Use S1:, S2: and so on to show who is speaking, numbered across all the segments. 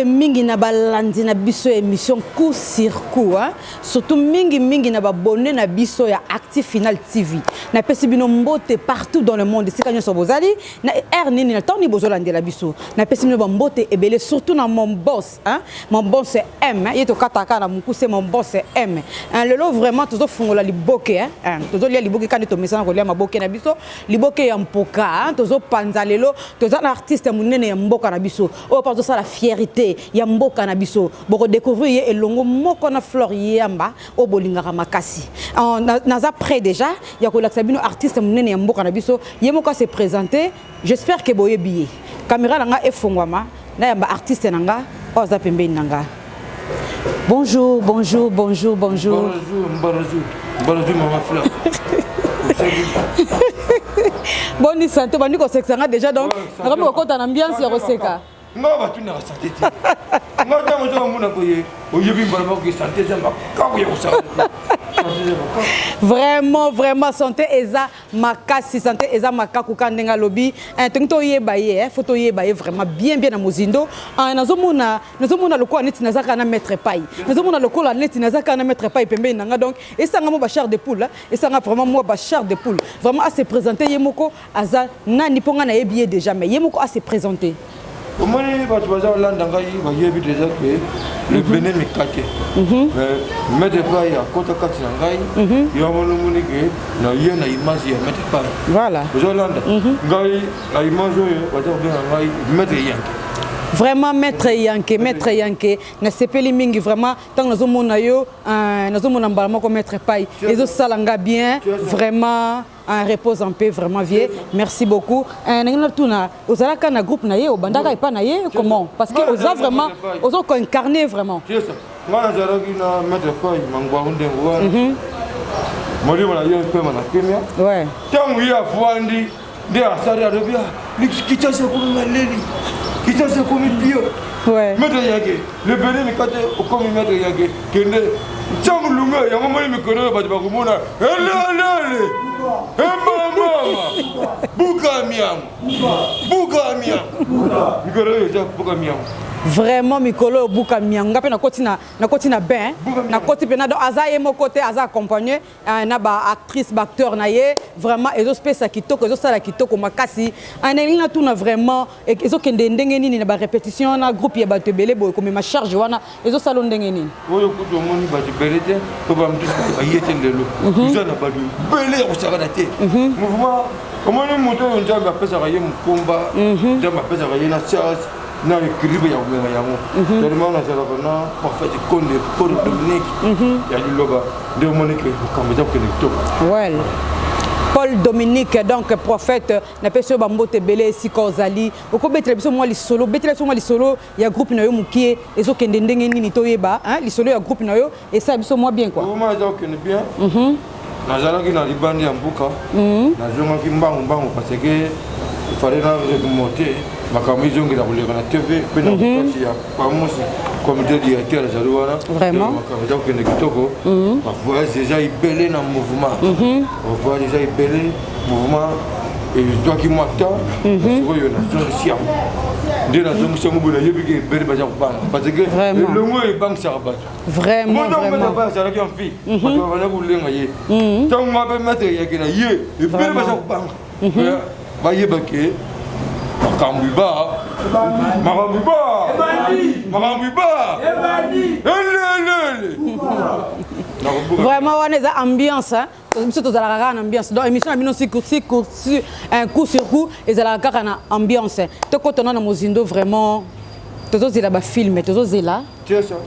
S1: Mingi na balandi na biso émission coup sur coup, hein? Surtout mingi na babonné na biso ya Active Final TV. Na pesi bino mbote partout dans le monde. C'est quand so bozali na nini na toni bozolande la biso. Na pesi bino mbote ebele surtout na mon boss, hein? Mon boss c'est M, hein? Yeto kataka na muku c'est mon boss c'est M. Hein, le lot vraiment tozo fungola liboke, hein? Tozo lia liboke quand to mesana ko lia maboke na biso, liboke ya mpoka, hein? Tozo panza lelo, tozo na artiste munene ya mboka na biso. O pa tozo la fierté ya mboka na biso boko découvrir elongo moko na fleur yamba o bolingaka makasi naza prêt déjà ya ko laksa bino artiste munene ya mboka na biso yemoko se présenter j'espère que boye billet caméra nanga efongwama na yamba artiste nanga oza pembeni nanga bonjour bonjour maman fleur bonne santé bani ko sexanga déjà donc comme ko kota ambiance ya koseka
S2: non va tu n'as santé non dans mon monde akoye oyebi mbala ko santé zamba ka ko ça
S1: vraiment santé eza makasi santé eza makaku kandenga lobby tonto yeba ye photo yeba ye vraiment bien na mozindo nazomona lokola neti nazaka na mettre paille nazomona lokola neti nazaka na mettre paille pembeni nanga donc esanga mo ba char de poule esanga vraiment mo ba char de poule vraiment à se présenter yemoko aza nani ponga na yebi déjà mais yemoko à se présenter.
S2: Comment les gens l'andanga y va déjà que le Bénin me cache. Mais de pas y a côté quatre nangai, y a mon nom que na y a na image y a mettre pas.
S1: Voilà.
S2: Aux Hollandais, ngai la image y va dire bien ngai mettre rien.
S1: Vraiment maître Yanké na sepeli mingi vraiment tant nazo mona yo nazo mona mbala moko maître pai ezo salanga bien vraiment un repose en paix vraiment vieux merci beaucoup nangina tuna ozalaka na groupe na ye obandaka epa na ye comment parce que oza vraiment ozo ko incarner vraiment
S2: ngana zalaki na maître pai mangwa ndengo wana moli mona yo pe mana kimia
S1: ouais
S2: tangu ya fuandi de asari arabia likitase kuma leli kitase kuma pio
S1: ouais
S2: maître yake le bene mi kate comme maître yake kende tangu lunga ya mama mi kono ba kumona ele mama buka miam mikolo yo ja buka miam
S1: vraiment mikolo buka mianga pe na koti na ben na koti pe na do azaye mo côté aza accompagné na ba actrice ba acteur na ye vraiment ezo space kitoko ezo sala kitoko makasi anelinga tuna vraiment ezo kende ndenge nini na ba répétition na groupe ya ba tebele boy comme ma charge wana ezo sala ndenge nini
S2: oyo kuto moni ba tebele te to ba mtisi ba yete lelo uza na ba bele ko saka na te mouvement comment moto nja ba pesa ka ye mkumba nja ba pesa ka ye na charge na équilibre ya kumenga yango tellement na sala na parfait konde pour Dominique ya liloba de Monique kameza ko nekto
S1: well Paul Dominique donc prophète na peso ba mbote belé si kozali okobetela biso moi li solo ya groupe na yo mukie ezo kende ndenge nini toyeba hein li solo ya groupe na yo et ça biso moi bien quoi
S2: moi ça kende bien nazalaki na libandi ya mbuka nazongaki mbangu parce que il fallait remonter makambo izongela koleka na TV pe na kasi ya pamosi comité directeur ezali wana
S1: vraiment
S2: makambo eza kokende kitoko bavoyage eza ibele na mouvement bavoyage eza ibele mouvement ezwaki mwa temps sikoyo nazongisi yango nde nazongisi yango boye nayebiki ebele baza kobanga parce que elongo ebangisaka bato vraiment azalaki en fille bato baza kolenga ye ntango mabe maître yake na ye ebele baza kobanga bayebake makambiba
S1: vraiment on est ambiance hein biso tozalaka na ambiance donc émission na bino si un coup sur coup ezalaka na ambiance tokotona na mozindo vraiment tozozela ba film tozozela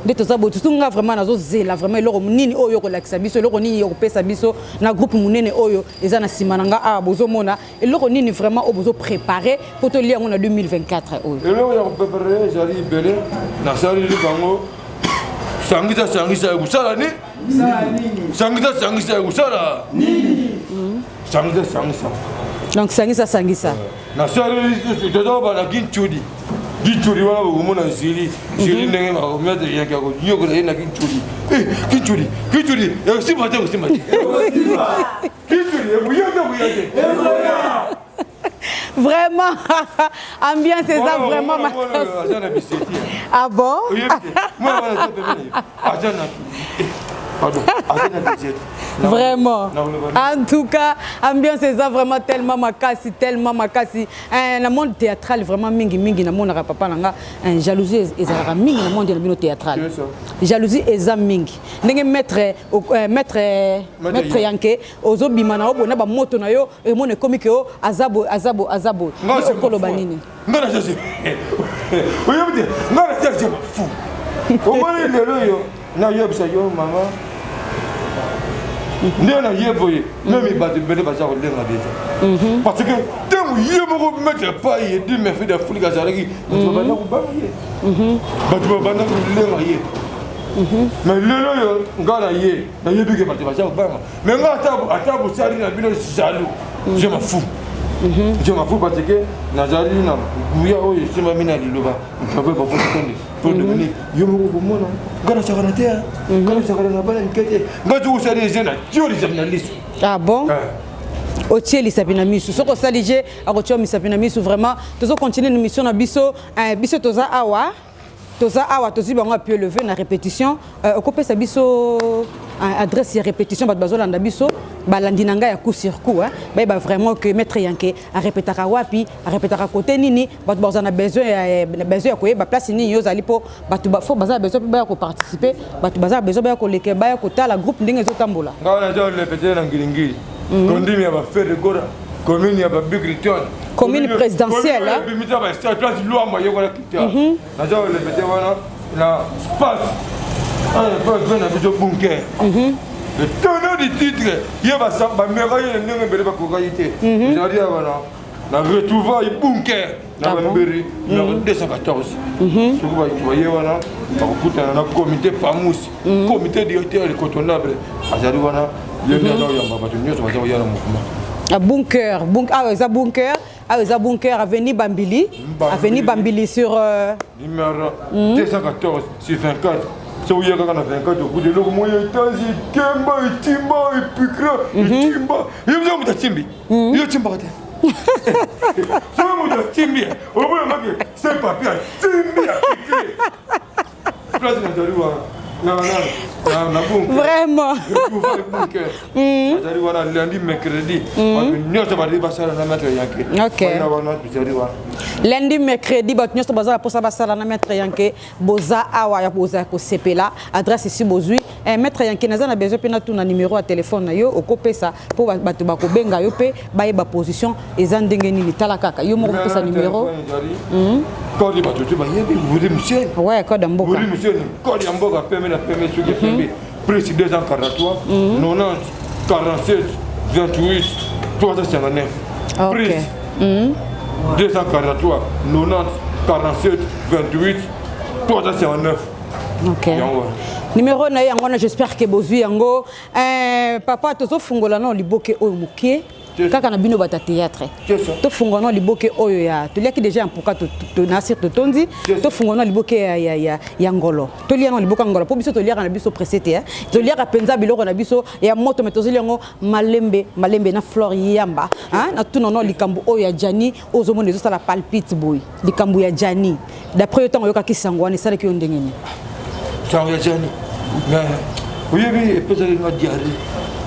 S1: nde tozabo tusunga vraiment nazozela vraiment eloko nini oyo kolakisa biso eloko nini yokopesa biso na groupe munene oyo eza na sima nanga a bozomona eloko nini vraiment oyo bozo préparer pour to lia na 2024 oyo
S2: eloko ya préparer ezali ibele na sali bango sangisa kusala ni sangisa kusala nini sangisa
S1: donc sangisa
S2: na sali tozoba na kinchudi Gichuri wana bokomona zili ndenge makomete yake ko nyoko na yena kinchuri simate kinchuri buyate
S1: vraiment ambiance ça vraiment ah bon vraiment en tout cas ambiance ça vraiment tellement makasi le monde théâtral vraiment mingi na mona papa nanga jalousie ezalaka mingi na monde na bino théâtral jalousie eza mingi ndenge maître Yanké ozo bimana obona ba moto na yo e mona comique yo azabo okoloba nini
S2: ngana sese oyebite ngana sese fu omoni lelo yo na yebisa yo mama nde na yeboye même bato bele baza kolenga déjà parce que ntango ye moko mettre pas ye di mefi d'Afrique azalaki bato babanda kobanga ye bato babanda kolenga ye mais lelo yo nga na ye nayebike bato baza kobanga mais nga ata bosali na bino jaloux je m'en fous parce que nazali na buya oyo esimbami na liloba nkabe bafokonde pour devenir yo moko komona nga nasakana te nga nasakana na bana mikete nga tokosali eze na tio lisapi na liso
S1: ah bon otie lisapi na miso soko osali je akotia misapi na miso vraiment tozocontinue na mission na biso toza awa tozi bango appuie levé na répétition okopesa biso adresse ya répétition bato bazolanda biso balandi na ngai ya coup sur coup bayeba vraiment que maître Yanké arépétaka wapi arépétaka côté nini bato bazana besoin ya koyeba place nini yo ozali mpo bato fo baza besoin mpe baya koparticiper bato baza besoin baya koleke baya kotala groupe ndenge ezotambola
S2: ngai naza olepetele na ngilingili kondimi ya bafere gora commune ya babigriton
S1: commune présidentielle là
S2: place loi moyen voilà qui na za le bete wana na space un peu de bunker le tenant du titre il va ça ba meraille ndenge mbele ba kokalité jadi wana na retrouvaille bunker na mberi na 214 soki baye wana bakokutana na comité pamus comité directeur le cotonable azali wana le ndenge oyamba bato nyonso baza koya na mouvement
S1: a bunker bunker avenue Bambili sur
S2: numéro 214 sur 24 so uya kaka na 24 au bout de l'eau moyen tanzi kemba itimba ipikra itimba yebyo mutatimbi yo timba kate so mutatimbi obo make c'est papier timbi apikre place na dariwa na bunker
S1: vraiment
S2: bunker dariwa na lundi mercredi nyota bari basala na maître yanke
S1: OK lundi mercredi bat nyota bazala pour ça basala na maître yanke boza awa ya boza ko sepela adresse ici bozui maître yanke naza na besoin pena tout na numéro à téléphone na yo okopesa pour bato bako benga yo pe baye ba position eza ndenge nini tala kaka yo moko pesa numéro
S2: code bato tu ba yebi buri monsieur
S1: ouais code mboka
S2: buri monsieur code mboka permet sur que permet précis 243 90 47 28 359 prise 243 90 47 28 359
S1: OK numéro na yango na j'espère que bozui yango papa tozo fungola no liboke oyo mukie kaka na bino bata théâtre to fungola no liboke oyo ya to liaki déjà mpuka to nasir to tondi to fungola no liboke ya ngolo to lia no liboka ngolo po biso to lia na biso précédé to lia ka penza biloko na biso ya moto metozo liango malembe na fleur yamba na tuno no likambu oyo ya Jani ozo mona ezo la palpite boy likambu ya Jani d'après temps yoka kisango wana sala ki ondengeni
S2: ça ya Jani mais oui peut-être une diarrhée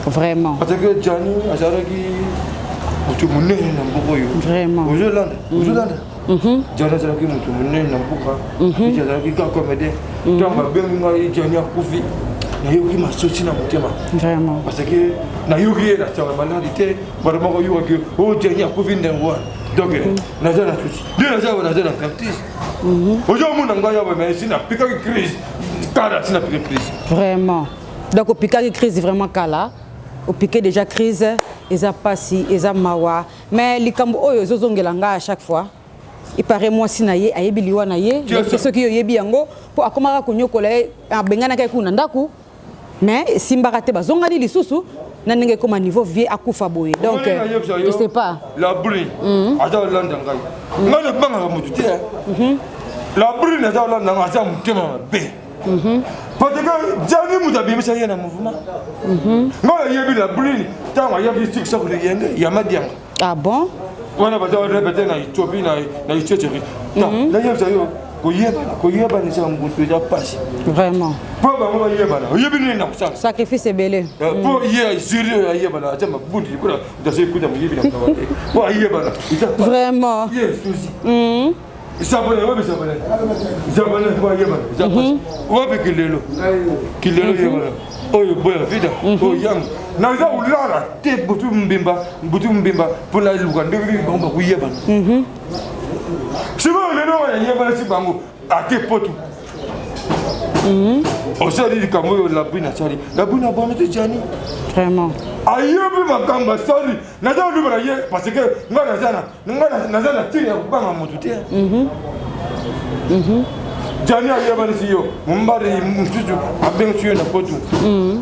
S1: vraiment
S2: parce que Jani azaraki mutu munene na mboko yo
S1: vraiment
S2: ozolanda Jani azaraki mutu munene na mboka azaraki ka comédien tamba benga Jani akufi na yoki masosi na mutema
S1: vraiment
S2: parce que na yoki na tsama maladité vraiment ko yoki o Jani akufi ndengwa donc nazana souci nazana artiste aujourd'hui mon ngaya mais sina pika crise kala sina pika crise
S1: vraiment donc au pika crise vraiment kala au piqué déjà crise eza pasi eza mawa mais likambo oyo zozongela nga à chaque fois il paraît moi sinaye ayebi liwa na ye ce qui yebi yango po akomaka konyokola abengana kai kuna ndaku mais simbaka te bazongani lisusu na ndenge comme niveau vie akufa boye donc je sais pas
S2: la brune aza landa ngai ngana banga mutu te la brune aza landa ngai aza mutema be parce que Jani Moutabi ça y est dans mouvement moi yebi la brune tant yebi six ça le yenge yamadiang
S1: ah bon
S2: wana baza répéter na Ethiopie na Ethiopie non la yebi ça yo ko yeba ni ça ngutu ya passe
S1: vraiment
S2: pour ba mo yeba na yebi ni na ça
S1: sacrifice belé
S2: pour hier sérieux yeba na tama bundi pour da se kuta mo yebi na pour yeba na
S1: vraiment
S2: yes souci Isabone wapi Isabone? Isabone kwa yeba. Isabone. Wapi kilelo? Kilelo yeba. Oyo boya vida. O yang. Na za ulala te butu mbimba pona luka ndiri bomba ku yeba. Sibo lelo ya yeba si bango ate potu. Osali kamoyo la bina sali. La bina bona te Jani.
S1: Vraiment.
S2: Ayebi makamba sali. Na za ndubara ye parce que ngana nazana tiri ya banga mutu te. Jani ayeba ni yo. Mumbari mtuju abensu na potu.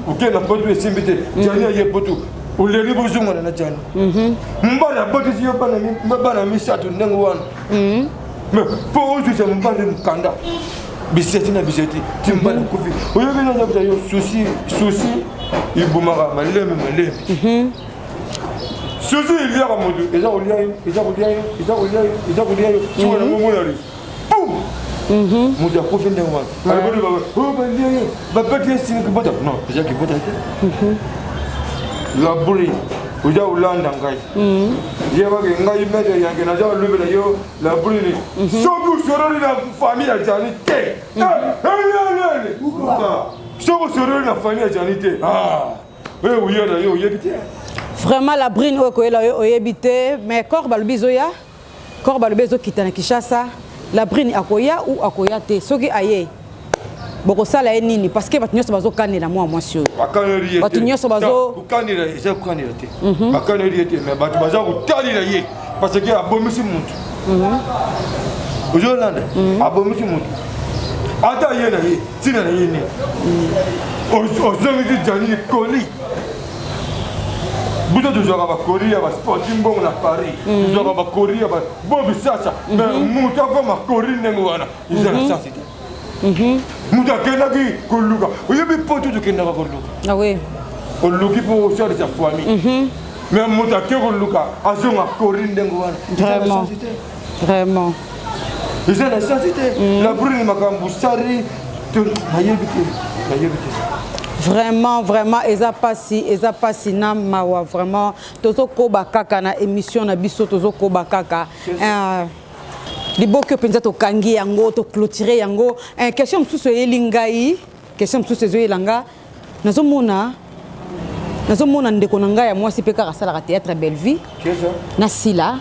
S2: Uke na potu esimbite. Jani aye potu. Uleri buzungu na Jani. Mumbari aboti yo bana mi satu ndengo wana. Mais pour aujourd'hui c'est mumbari mkanda. Biseti na biseti timbala kufi oyo bina nzabuta yo souci ibumaka maleme souci ilia ka modu eza kolia yo soka na momona li boum modu akufi ndenge wana alibodi baba balia yo babeti esini kibota non eza kibota te la brune uja ulanda ngai yebake ngai mede yange naza olubela yo la brune soki usoroli na famille ya Jani te soki usoroli na famille ya Jani te uyena yo oyebi te
S1: vraiment la brune oyo koyela yo oyebi te mais corps balobi zoya Quand balobi ezokita na Kinshasa, la brine akoya ou akoya te. Soki aye. Boko sala nini parce que batunyo bazo kanela moi mwasi oyo. Batunyo bazo
S2: kanela eza kanela te. Bakaneli ete mais batu baza kotalila ye parce que abomisi muntu. Ojolanda abomisi muntu. Ata ye na ye, tina na ye ni. Ozongi jani koli. Buto tuzaka ba Korea ba sporting bon na Paris. Tuzaka ba Korea ba Bobby Sacha. Mais muntu akoma Korea nengo wana. Izana sasa. Muta kenaki koluka. Oyebi poto to kenaka koluka.
S1: Ah oui.
S2: Koluki pour faire sa famille. Mais muta ke koluka azonga Korea nengo wana.
S1: Vraiment. Vraiment.
S2: Izana sasa. La brune makambu sari to nayebite.
S1: Vraiment, vraiment, eza pasi na mawa vraiment. Tozo koba kaka na émission na biso tozo koba kaka. Liboke penza to kangi yango to clôturer yango. Question msusu elingai, question msusu ezoyelanga. Nazomona ndeko na ngai ya mwasi pe kaka sala théâtre Belleville. Na sila.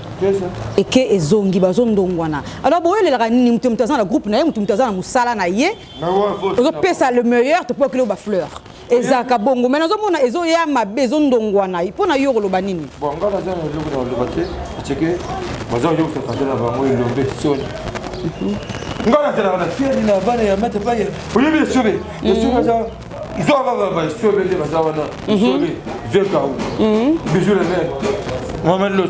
S1: Et que ezongi bazondongwana. Alors boye le nini mutumtaza na groupe na ye mutumtaza na musala na ye. Ozo pesa le meilleur to pour que le ba fleur. Ezaka bongo mais nazomona ezo ya mabe ezondongwana pona yo koloba nini.
S2: Bon ngala za na loko na lobate cheke baza yo ko katela bango ilombe soni. Ngala za na fieri na bana ya mate paye. Oyo bi sobe. Sobe za izo ba sobe de baza wana. Sobe veka u. Bijou le mec. Mohamed Los.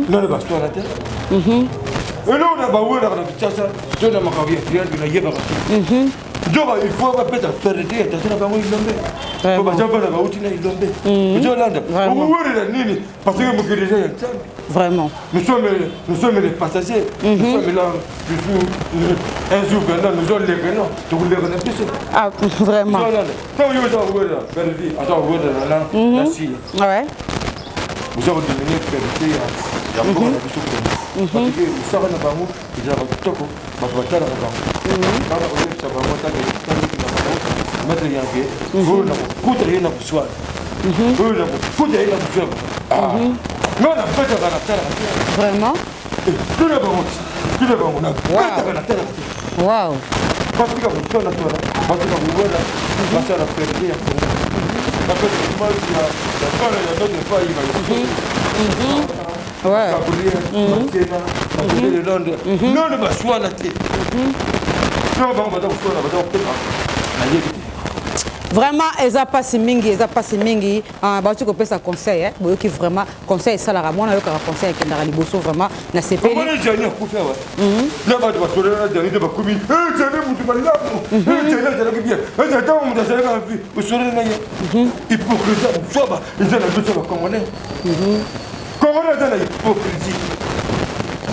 S2: Non le baston la tête. Et là on a ba wona na tchasa zo na makabi fieri na yeba ba. Il faut pas faire ferreté, tu as pas envie de l'omber. Faut pas faire la route na ilombe. Tu Hollande. On voit la nini parce que mon déjà
S1: vraiment.
S2: Nous sommes les passagers. Nous sommes là un jour maintenant nous allons les grenons. Tu voulais les plus.
S1: Ah vraiment.
S2: Quand vous êtes voir Belleville, attends voir la Syrie.
S1: Ouais.
S2: Vous avez diminué ferreté ya beaucoup de choses. Parce que ça va na bango, ils ont toko, ba batala na bango. Baba ko yesa ba mota ke tani na bango. Matre yanke, ko na ko kutre na kuswa. Ko na ko kutre na kuswa. Ah. Non na peta na tala.
S1: Vraiment?
S2: Tu le bango na. Peta na tala.
S1: Wow.
S2: Parce que vous êtes là, parce que vous êtes là, parce que la perte ya. Parce que moi il y a pas il va.
S1: Ouais.
S2: Non, ne va soit la tête. Non,
S1: vraiment, eza pasi mingi, ba tu ko pesa conseil, boyo ki vraiment conseil ça la ramona yo ka conseil ke ndara liboso vraiment na sepeli.
S2: Comment les jeunes pour faire là ba ba solo na dernier ba komi. Jeunes mutu ba là. Jeunes bien. Attends, on doit faire vie. Au solo na ye. Hypocrisie, soit ba, ils ont la deux ba congolais. Comment on a dans la hypocrisie?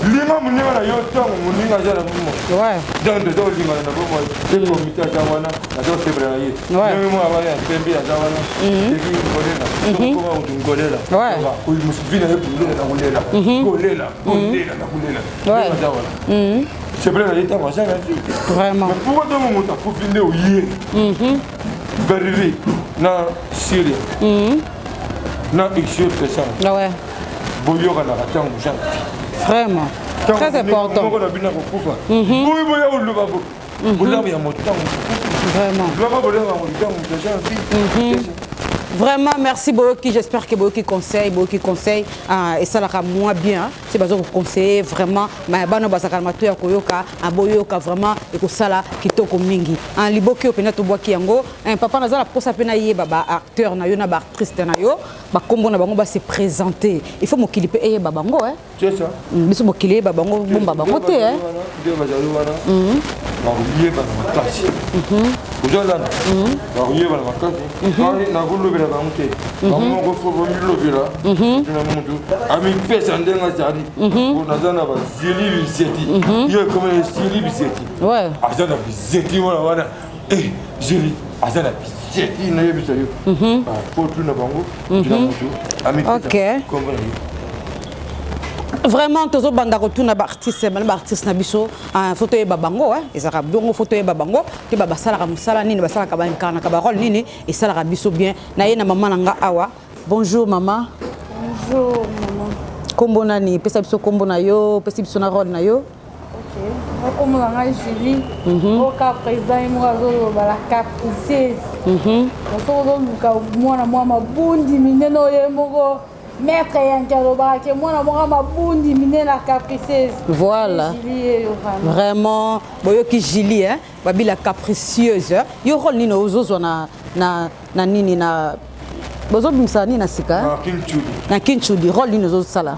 S2: Lima munima na yo tango munima za na mumo.
S1: Ouais.
S2: Dans de do lima na bomo e comité za wana na do sebra na ye. Mimi mo abale ya tembe za wana. Eki ngolela. Ko ma ngolela.
S1: Ouais.
S2: Ko musivina e ngolela na ngolela. Ngolela na ngolela.
S1: Ouais.
S2: Za wana. Sebra na ye tango za na vie.
S1: Vraiment.
S2: Mais pourquoi do mo ta profinde o ye? Berivi na Syrie. Na issue de ça.
S1: Ouais.
S2: Boyoka na tango za.
S1: Vraiment. Très important. Vraiment, merci Boyoki. J'espère que Boyoki conseille. Et ça la moins bien. C'est pas vous conseiller vraiment. Mais bano basakalmato ya koyoka, aboyoka vraiment et ko sala kitoko mingi. En liboki opena to boaki yango. Un papa nazala posa pena yé baba acteur na yo na ba artiste na yo. Ba kombo na bango ba se présenter. Il faut mo kilipe yé babango hein.
S2: C'est ça.
S1: Biso mo kilipe babango bomba bango te hein.
S2: Marié par ma classe. Aujourd'hui, marié par ma classe. Quand na gulu bela bangote. Bango ko fo bo milo bela. Na mundu. Ami pesa ndenga zali. Ko nazana ba zeli biseti. Yo comme zeli biseti.
S1: Ouais.
S2: Azana biseti wana. Zeli azana biseti na yebisa yo. Pour tout na bango. Ami pesa.
S1: OK. Vraiment tozo banda retourna ba artiste na biso photo e babango hein ezaka bongo photo e babango ke baba sala ka musala nini basala ka bankana ka barol nini et sala ka biso bien na ye na maman nga awa. Bonjour maman.
S3: Bonjour maman.
S1: Kombo nani pesa biso kombo na yo pesa biso na rôle na yo.
S3: OK kombo na nga Julie oka président mo azoloba la capricieuse osoloba mwana mabundi mineno ye moko maître yanki alobaka mwana moko mabundi minene la capricieuse.
S1: Voilà vraiment boyoki Julie hein babi la capricieuse yo rôle nini ozozwa na nini na bozobimisa nini na sika na kinchudi rôle nini ozosala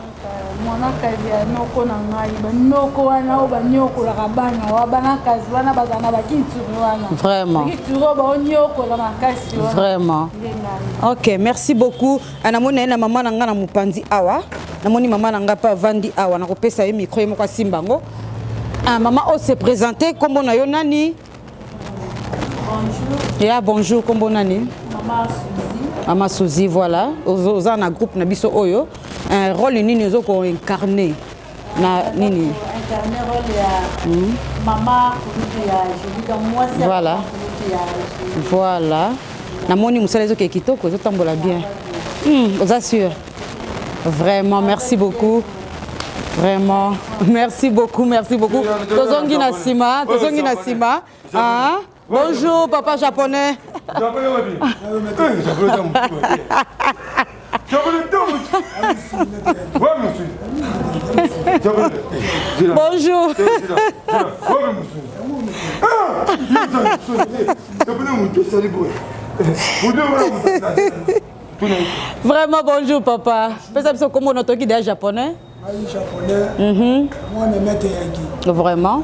S3: mwana kazi ya noko na ngai banoko wana o banyokolaka bana wa bana kazi wana bazana bakinturi wana
S1: vraiment
S3: kituro baonyokola makasi wana
S1: vraiment OK merci beaucoup anamoni na mama na nga na mupandi awa namoni mama na nga pa vandi awa na kopesa ye micro ye moko asimbango mama o se présenter kombo na yo nani bonjour bonjour kombo nani Mama Suzy voilà oza na groupe na biso oyo un rôle nini ozo ko incarner na nini
S3: incarner rôle ya mama ya Julie comme moi c'est
S1: voilà namoni musala ezo ke kitoko ezo tambola bien oza sûr vraiment merci beaucoup vraiment merci beaucoup tozongi na sima bonjour papa japonais bonjour vraiment bonjour papa pesa biso kombo notoki de japonais
S4: moi me mette yanki
S1: vraiment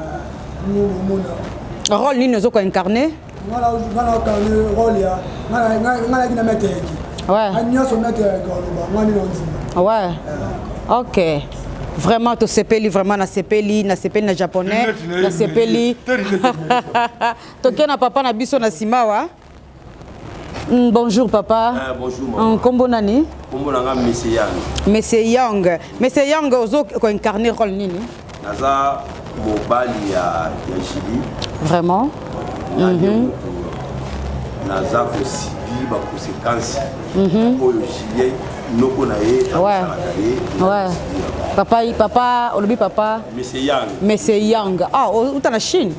S1: rôle nini ozo ko incarner
S4: ngala incarner rôle ya ngala kina mette yanki
S1: ouais
S4: anyoso mette goloba ngani nonzima
S1: ouais OK vraiment to sepeli vraiment na sepeli na japonais na sepeli to kena papa na biso na simawa bonjour papa
S5: bonjour maman
S1: kombo nani
S5: kombo na nga Monsieur
S1: Young ozo ko incarner rôle nini
S5: naza mobali ya Julie
S1: vraiment
S5: naza kosibi ba conséquences oyo Julie noko na ye
S1: ouais papa olobi papa Monsieur Young uta na Chine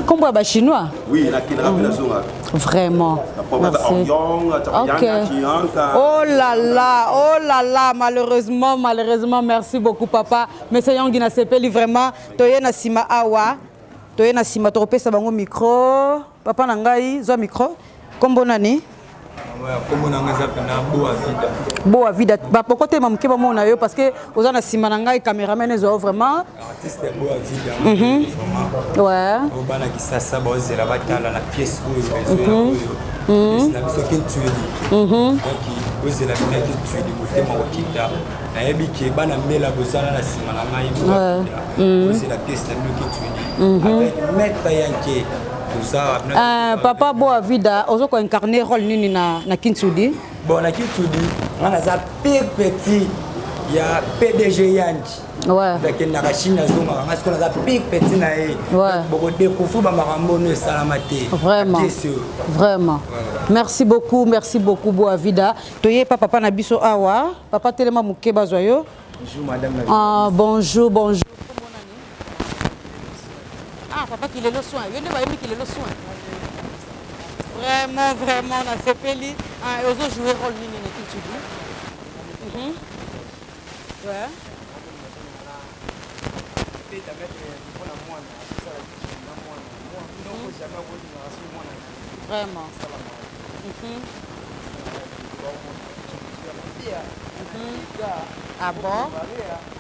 S1: kombo ya ba chinois
S5: oui na kina rapela zonga
S1: vraiment merci OK oh là là malheureusement merci beaucoup papa Monsieur Young na sepeli vraiment toye na sima awa toye na sima to pesa bango micro papa na ngai zo micro kombo nani Boa vida ba pokote mamuke ba mona yo parce que oza na sima na ngai cameraman ezo vraiment
S6: artiste Boa vida
S1: ouais
S6: obana kisasa bozela batala na pièce oyo na biso kintueli donc bozela bina kintueli motema wakita na yebi ke bana mela bozala na sima na ngai bozela pièce na bino kintueli avec maître yanke
S1: papa Boa vida ozo ko incarner rôle nini na Kintsudi
S6: bon na Kintsudi ngana za petit ya PDG yanki
S1: ouais
S6: donc na Chine zonga ngasi ko na za petit na ye boko découvrir ba marambo no salamate
S1: vraiment merci beaucoup Boa vida toye papa na biso awa papa telema muke bazwayo
S6: bonjour madame
S1: bonjour papa qui est le soin qui est le soin vraiment na sepeli ozo jouer rôle nini na Kintsudi ouais vraiment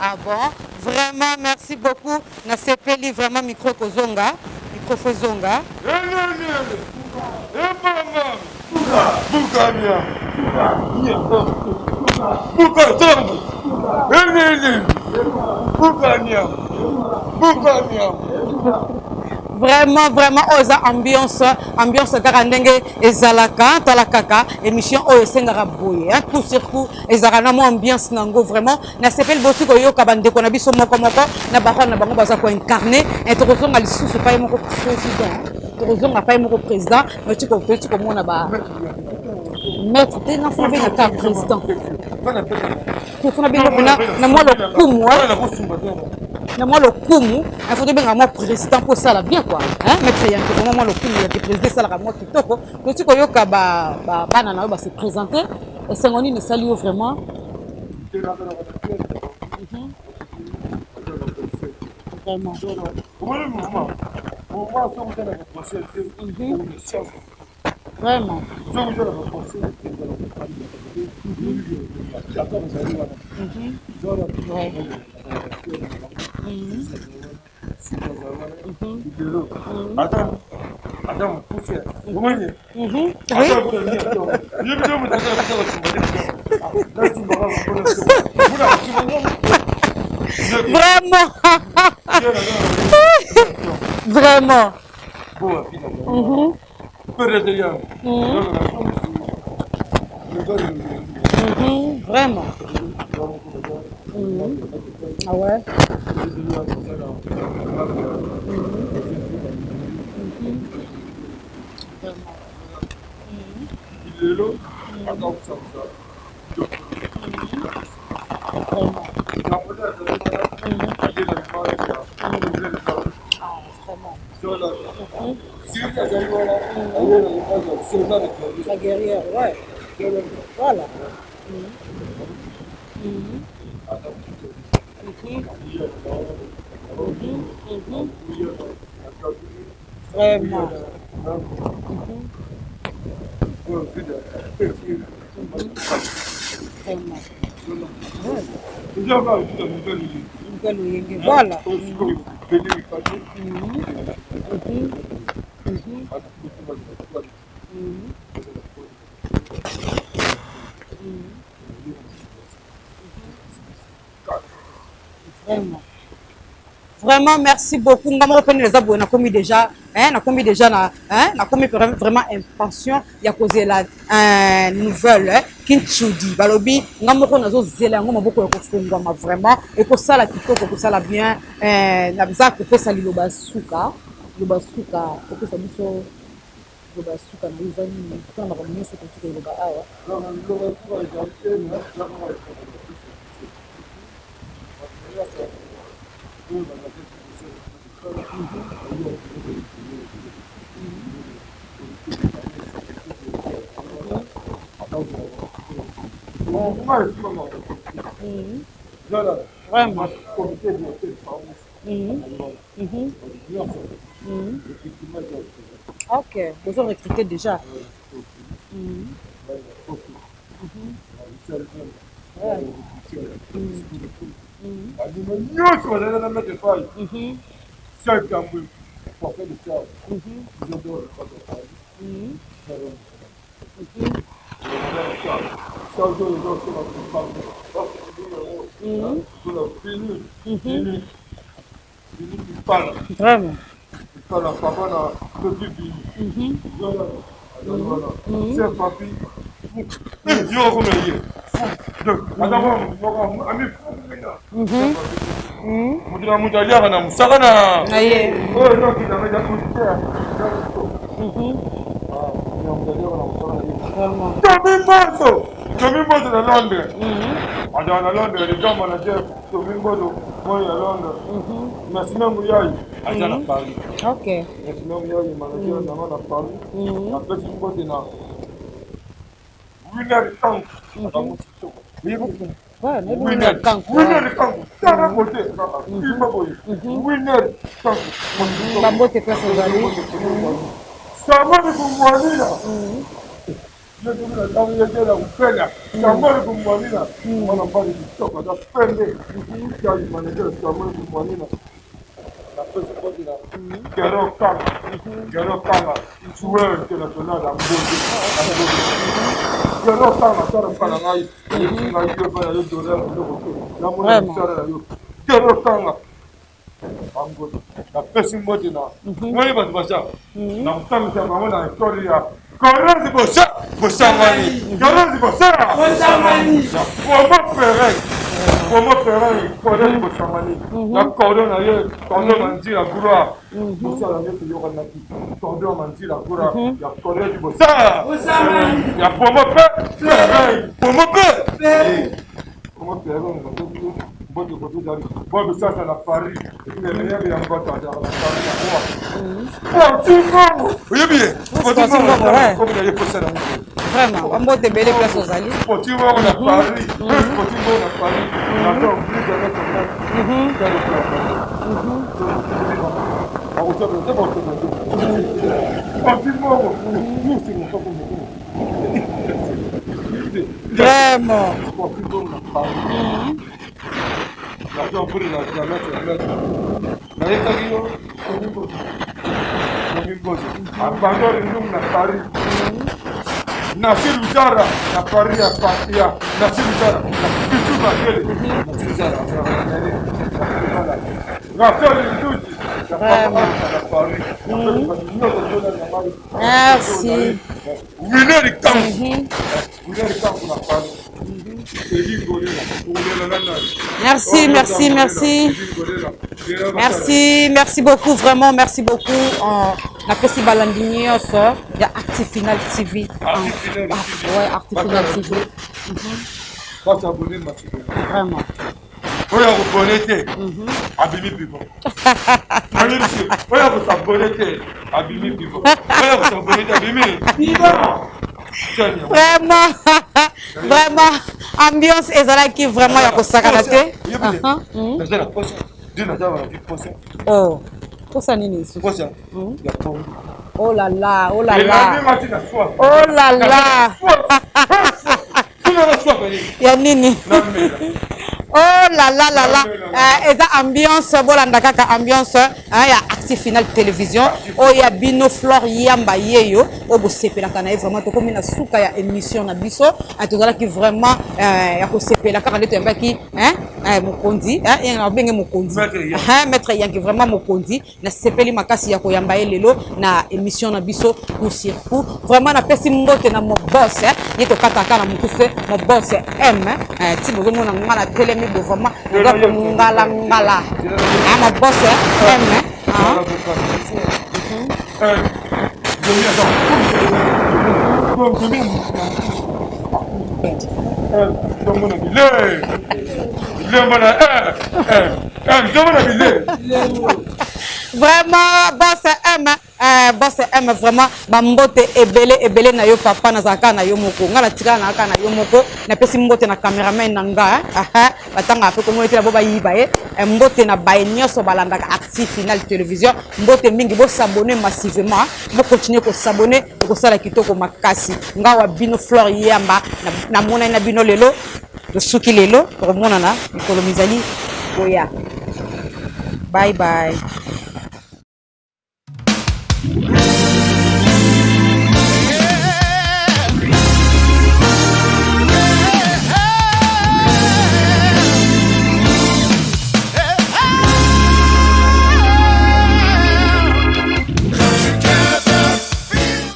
S1: ah bon vraiment merci beaucoup na sepeli vraiment micro kozonga micro fozonga vraiment oza ambiance kaka ndenge ezalaka tala kaka émission oyo esengaka boye tout sur coup ezalaka na mo ambiance nango vraiment na sepeli bosi koyoka bandeko na biso moko na barole na bango baza ko incarner tokozonga lisusu pa ye moko président mais tu komona ba Maître, tu es un fou bien président. Il faut bien que moi le coup, moi le coup, il faut bien que moi président pour ça là bien quoi. Hein, maître, il y a vraiment moi le coup, il y a des présidents ça là moi qui toko. Donc tu connais que banana va se présenter et c'est on ne salue vraiment. Vraiment. Vraiment. Vraiment. Vraiment. Vraiment. Ah ouais. La guerrière, ouais. Voilà. Vraiment. Voilà. Vraiment. Vraiment, merci beaucoup. Nous avons les abonnés, on a commis déjà, vraiment intention. Il y a causé la nouvelle, Kinchudi, Balobi. Nous avons zélé, nous avons beaucoup de choses vraiment. Et pour ça, la kitoko, pour ça, la bien, la bizarre, pour ça, le basuka, pour ça, le basuka, nous avons mis ce que tu Vraiment. Ok, vous avez recruté déjà. Vraiment. Ok.
S2: Comment faire cordon de Samani? La cordon ailleurs, cordon mandi la gloire. Nous sommes là, il y aura cordon mandi la gloire. Il y a cordon du Bossa. Il y a pour mon père. Pour mon père. Comment faire bon, ça, c'est la Paris. Et puis, il y a rien qui est encore dans la Paris. Oui, bien.
S1: Vraiment, on va te belle place aux alliés.
S2: Petit on a Paris. Petit on a Paris. Maintenant, on plus jamais
S1: Vraiment.
S2: Nasir Luzara, na Paris, ya Nasir Luzara, Bitu Bakele, Nasir Luzara, Nasir Luzara,
S1: Merci.
S2: Winner the camp.
S1: Merci, merci, merci. Merci beaucoup, vraiment, merci beaucoup. On apprécie Balandini, il y a Active Final TV. Ouais, Active Final TV. Vraiment.
S2: Oya kobonete abimi bibo. Oya kobonete abimi bibo. Oya kobonete abimi bibo.
S1: Vraiment, vraiment, ambiance ezalaki vraiment ya kosakana te. Oh, posa nini isu? Oh là là, oh là là. Oh là là. Ya nini? Oh là là là là. Eza ambiance bolanda kaka ambiance ya Active Final Télévision. Oh ya Bino Flor Yamba yeyo. Oh bo sepela kana vraiment to komi na suka ya émission na biso. Atozala ki vraiment ya ko sepela kaka leto yamba ki mokondi ya benge mokondi. Maître yangi vraiment mokondi na sepeli makasi ya ko yamba lelo na émission na biso pour circuit. Vraiment na pesi mbote na mo boss yeto kata kana mukuse mo boss ti bozo mona ngala tele mi bo vraiment nga ko ngala ama boss vraiment boss vraiment bambote ebele na yo papa na zaka na yo moko ngala tika na aka na yo moko na pesi mbote na cameraman na nga batanga pe ko moitela bo bayiba mbote na baye nyoso balandaka Active Final Télévision mbote mingi bo s'abonner massivement bo continuer ko s'abonner ko sala kitoko makasi ngawa Bino Flor Yamba na mona na bino lelo to suki lelo ko mona na mikolo mizali oya bye bye.